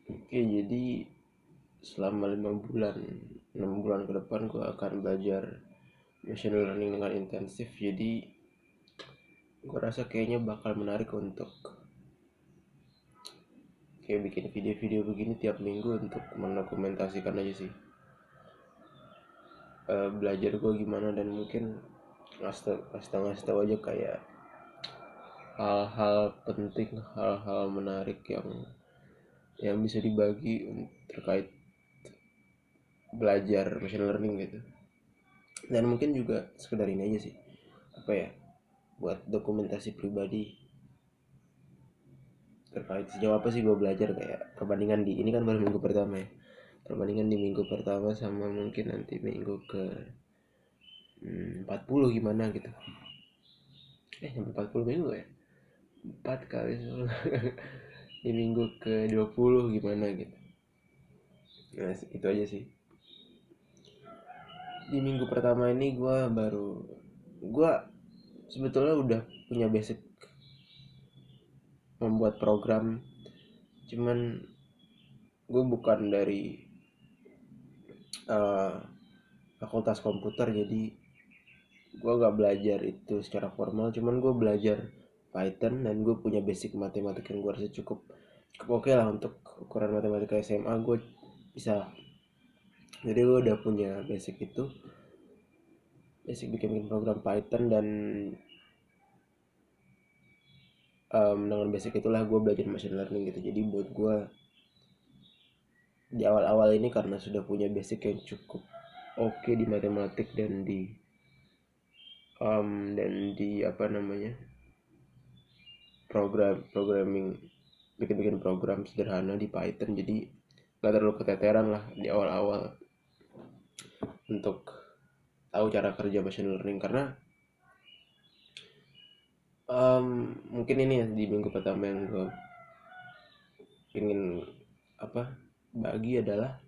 Oke, jadi selama 6 bulan ke depan gue akan belajar machine learning dengan intensif. Jadi gue rasa kayaknya bakal menarik untuk kayak bikin video-video begini tiap minggu untuk mendokumentasikan aja sih belajar gue gimana, dan mungkin ngasih tahu aja kayak hal-hal penting, hal-hal menarik yang bisa dibagi terkait belajar machine learning gitu. Dan mungkin juga sekedar ini aja sih, apa ya, buat dokumentasi pribadi terkait sejauh apa sih gue belajar, kayak perbandingan di ini kan baru minggu pertama ya, perbandingan di minggu pertama sama mungkin nanti minggu ke 40 gimana gitu. 40 minggu ya, 4 kali 10. Di minggu ke 20 gimana gitu. Nah itu aja sih. Di minggu pertama ini gue sebetulnya udah punya basic membuat program, cuman gue bukan dari eh, fakultas komputer, jadi gue gak belajar itu secara formal, cuman gue belajar Python dan gue punya basic matematik yang gue rasa cukup oke lah untuk ukuran matematika SMA. Gue bisa, jadi gue udah punya basic bikin program Python, dan dengan basic itulah gue belajar machine learning gitu. Jadi buat gue di awal-awal ini, karena sudah punya basic yang cukup oke di matematik dan di apa namanya, programming, bikin program sederhana di Python, jadi nggak terlalu keteteran lah di awal-awal untuk tahu cara kerja machine learning. Karena mungkin ini ya, di minggu pertama yang gue ingin apa bagi adalah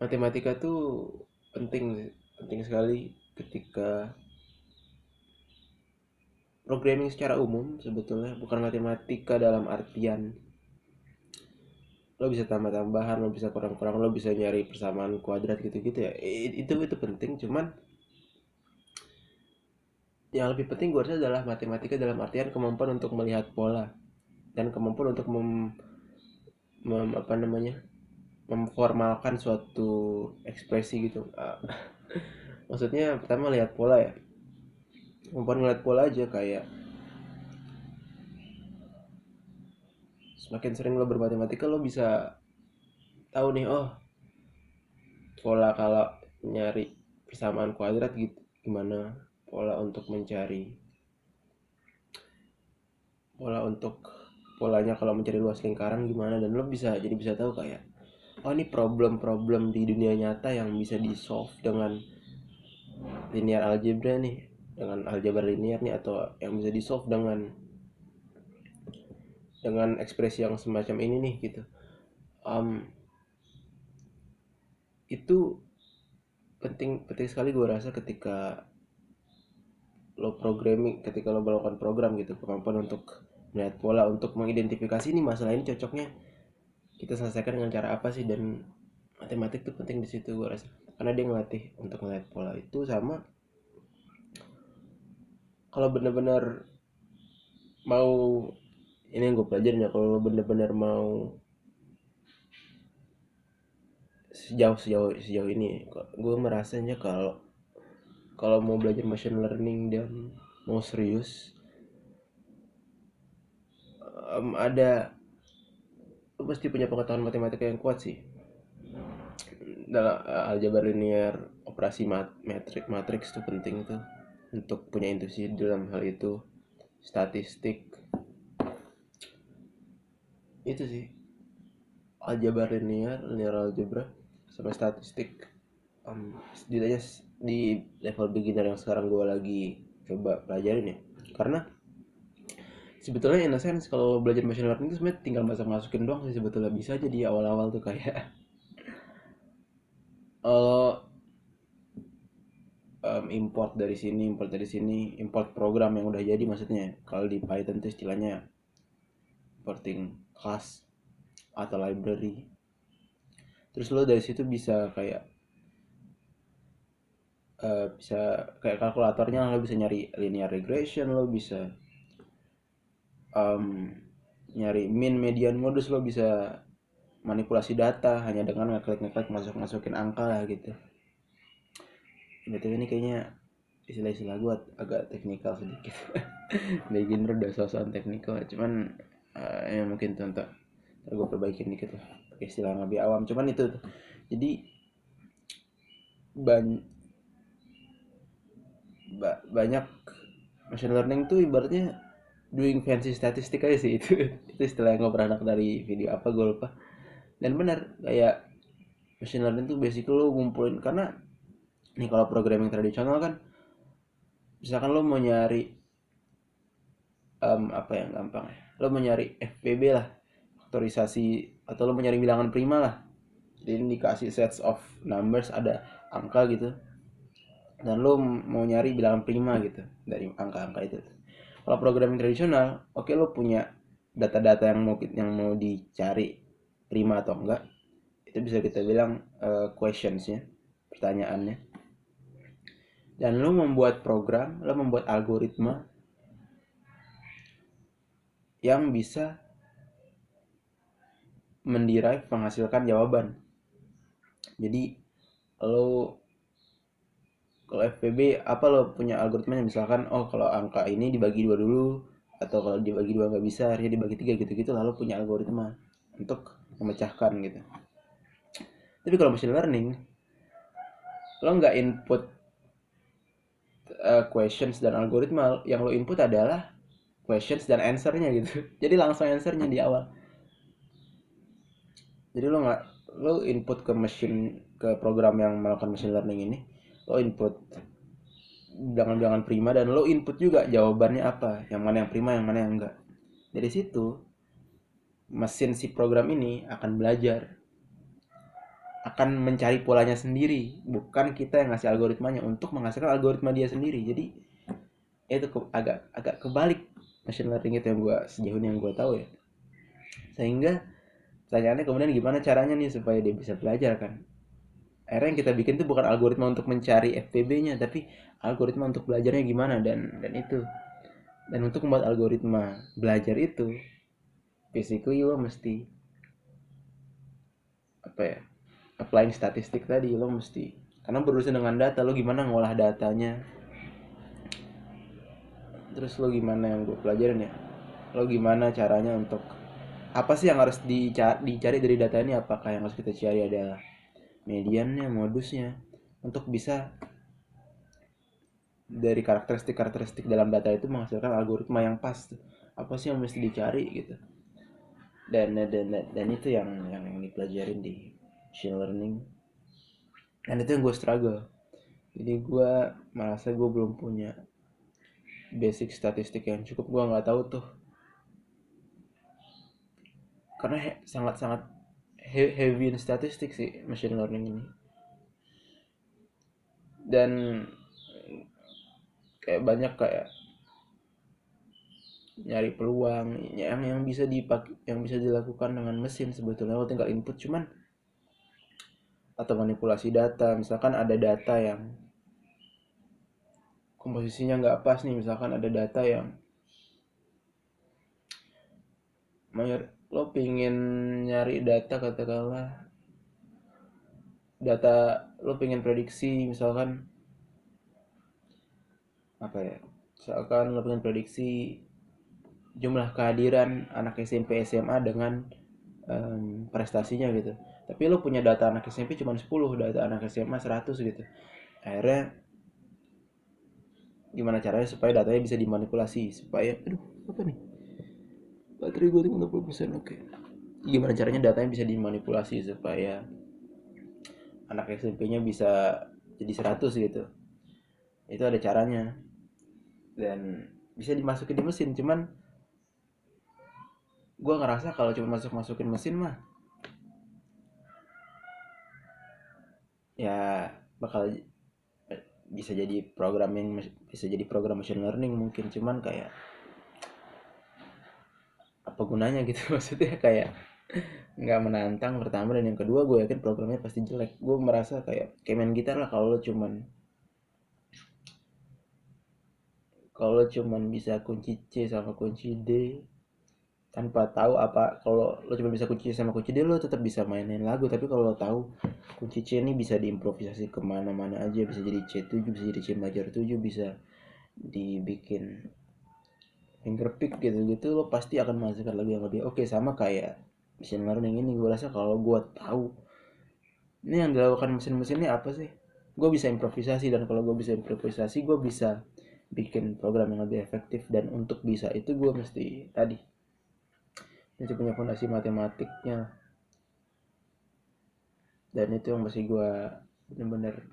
matematika tuh penting penting sekali ketika programming secara umum. Sebetulnya bukan matematika dalam artian lo bisa tambah-tambahan, lo bisa kurang-kurang, lo bisa nyari persamaan kuadrat gitu-gitu ya. Itu penting, cuman yang lebih penting gue rasa adalah matematika dalam artian kemampuan untuk melihat pola, dan kemampuan untuk apa namanya, memformalkan suatu ekspresi gitu. Maksudnya pertama lihat pola ya, kemampuan ngeliat pola aja. Kayak semakin sering lo bermatematika, lo bisa tahu nih, oh pola kalau nyari persamaan kuadrat gitu gimana, pola untuk mencari pola untuk polanya kalau mencari luas lingkaran gimana. Dan lo bisa tahu kayak, oh ini problem-problem di dunia nyata yang bisa di solve dengan linear algebra nih, dengan aljabar linear nih, atau yang bisa di solve dengan ekspresi yang semacam ini nih gitu. um, itu penting penting sekali gue rasa ketika lo melakukan program gitu, kemampuan untuk melihat pola, untuk mengidentifikasi ini masalah ini cocoknya kita selesaikan dengan cara apa sih. Dan matematik tuh penting di situ gue rasa, karena dia ngelatih untuk melihat pola itu. Sama kalau bener-bener mau, ini yang gue pelajarin ya, kalau bener-bener mau sejauh ini, gue merasanya kalau kalau mau belajar machine learning dan mau serius, ada lu pasti punya pengetahuan matematika yang kuat sih dalam aljabar linear, operasi matriks tuh penting tuh untuk punya intuisi dalam hal itu. Statistik itu sih, aljabar linear algebra sama statistik. Setidaknya di level beginner yang sekarang gue lagi coba pelajarin ya. Karena sebetulnya in a sense kalau belajar machine learning itu sebenarnya tinggal masukin doang sih sebetulnya. Bisa aja di awal-awal tuh kayak kalau import dari sini, import program yang udah jadi, maksudnya kalau di Python itu istilahnya importing class atau library. Terus lo dari situ bisa kayak kalkulatornya, lo bisa nyari linear regression, lo bisa nyari mean, median, modus, lo bisa manipulasi data hanya dengan ngeklik masukin angka lah gitu. Betul, ini kayaknya istilah-istilah gue agak teknikal sedikit. Beginner udah sosokan teknikal, cuman ya mungkin ntar gue perbaikin dikit lah pakai istilah lebih awam. Cuman itu jadi banyak machine learning tuh ibaratnya doing fancy statistik aja sih. Itu istilah yang gue pernah dari video apa gue lupa. Dan benar, kayak machine learning tuh basic lo ngumpulin, karena nih kalau programming tradisional kan misalkan lo mau nyari apa yang gampang ya, lo mau nyari FPB lah, faktorisasi, atau lo mau nyari bilangan prima lah, jadi dikasih sets of numbers, ada angka gitu, dan lo mau nyari bilangan prima gitu dari angka-angka itu. Kalau programming tradisional, oke, lo punya data-data yang mau dicari prima atau enggak, itu bisa kita bilang questionsnya, pertanyaannya. Dan lo membuat program, lo membuat algoritma yang bisa menderive, menghasilkan jawaban. Jadi lo kalau FPB apa, lo punya algoritmanya, misalkan kalau angka ini dibagi 2 dulu, atau kalau dibagi 2 nggak bisa, akhirnya dibagi 3 gitu-gitu, lalu punya algoritma untuk memecahkan gitu. Tapi kalau machine learning, lo nggak input questions dan algoritma, yang lo input adalah questions dan answernya gitu. Jadi langsung answernya di awal. Jadi lo input ke program yang melakukan machine learning ini, lo input bilangan prima, dan lo input juga jawabannya apa, yang mana yang prima, yang mana yang enggak. Dari situ mesin si program ini akan belajar, akan mencari polanya sendiri, bukan kita yang ngasih algoritmanya untuk menghasilkan algoritma dia sendiri. Jadi itu agak kebalik machine learning itu, yang sejauh ini yang gue tahu ya. Sehingga pertanyaannya kemudian gimana caranya nih supaya dia bisa belajar kan. Akhirnya yang kita bikin tuh bukan algoritma untuk mencari FPB-nya, tapi algoritma untuk belajarnya gimana. Dan untuk membuat algoritma belajar itu, basically lo mesti applying statistik tadi. Lo mesti, karena berurusan dengan data, lo gimana ngolah datanya. Terus lo gimana, yang gue pelajarin ya, lo gimana caranya untuk apa sih yang harus dicari dari data ini, apakah yang harus kita cari adalah mediannya, modusnya, untuk bisa dari karakteristik dalam data itu menghasilkan algoritma yang pas. Apa sih yang mesti dicari gitu. Dan itu yang dipelajarin di machine learning, dan itu yang gue struggle. Jadi gue merasa gue belum punya basic statistik yang cukup. Gue nggak tahu tuh, karena sangat-sangat heavy in statistik sih machine learning ini. Dan kayak banyak kayak nyari peluang yang bisa dipakai, yang bisa dilakukan dengan mesin sebetulnya, lo tinggal input cuman, atau manipulasi data. Misalkan ada data yang komposisinya nggak pas nih, misalkan ada data yang lo pingin nyari data, katakanlah data lo pengen prediksi, misalkan apa ya, misalkan lo pengen prediksi jumlah kehadiran anak SMP SMA dengan prestasinya gitu, tapi lo punya data anak SMP cuma 10, data anak SMA 100 gitu. Akhirnya gimana caranya supaya datanya bisa dimanipulasi, supaya apa nih, baterai gue 50%. Oke. Gimana caranya datanya bisa dimanipulasi supaya anak SMP-nya bisa jadi 100 gitu. Itu ada caranya dan bisa dimasukin di mesin. Cuman gue ngerasa kalau cuma masukin mesin mah ya bakal bisa jadi program machine learning mungkin. Cuman kayak apa gunanya gitu. Maksudnya kayak nggak menantang pertama, dan yang kedua gue yakin programnya pasti jelek. Gue merasa kayak main gitar lah, kalau lo cuman bisa kunci C sama kunci D tanpa tahu apa, kalau lo cuma bisa kunci C sama kunci D lo tetap bisa mainin lagu, tapi kalau lo tahu kunci C ini bisa diimprovisasi kemana-mana aja, bisa jadi C7, bisa jadi C major 7, bisa dibikin finger pick gitu-gitu, lo pasti akan menghasilkan lagu yang lebih oke. Sama kayak machine learning ini, gue rasa kalau gue tahu ini yang dilakukan mesin-mesin ini apa sih, gue bisa improvisasi, dan kalau gue bisa improvisasi gue bisa bikin program yang lebih efektif. Dan untuk bisa itu gue mesti punya fondasi matematiknya, dan itu yang masih gue bener-bener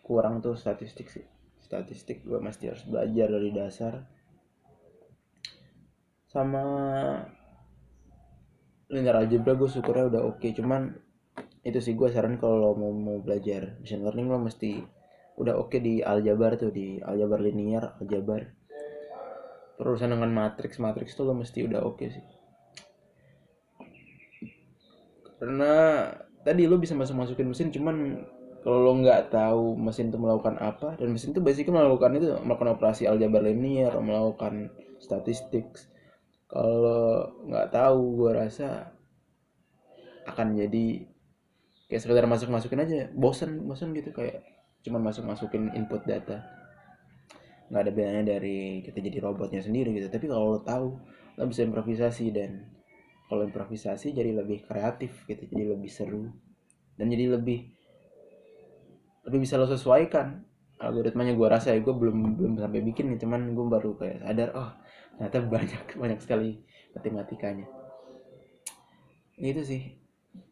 kurang tuh, statistik sih. Statistik gue masih harus belajar dari dasar. Sama linear algebra gue syukurnya udah oke. Cuman itu sih, gue saran kalau lo mau belajar machine learning lo mesti udah oke di aljabar tuh, di aljabar linear, aljabar perurusan dengan matriks matriks tuh lo mesti udah oke sih. Karena tadi lo bisa masukin mesin, cuman kalau lo nggak tahu mesin itu melakukan apa, dan mesin itu basically melakukan operasi aljabar linear, melakukan statistik. Kalau nggak tahu, gue rasa akan jadi kayak sekedar masukin aja, bosen bosen gitu, kayak cuman masukin input data, nggak ada bedanya dari kita jadi robotnya sendiri gitu. Tapi kalau lo tahu, lo bisa improvisasi, dan kalau improvisasi jadi lebih kreatif gitu, jadi lebih seru, dan jadi lebih lebih bisa lo sesuaikan algoritmanya. Gue rasa ya, gue belum belum sampai bikin nih, cuman gue baru kayak sadar, oh ternyata banyak banyak sekali matematikanya. Gitu sih,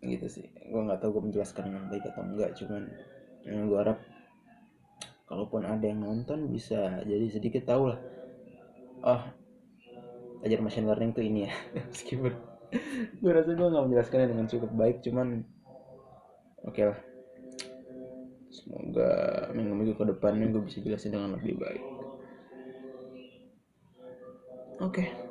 gitu sih. Gue nggak tahu gue menjelaskan dengan baik atau enggak, cuman yang gue harap kalaupun ada yang nonton bisa jadi sedikit tahu lah, oh belajar machine learning tuh ini ya. Meskipun gue rasa gue nggak menjelaskannya dengan cukup baik, cuman oke lah, semoga minggu-minggu ke depannya gue bisa jelasin dengan lebih baik. Oke.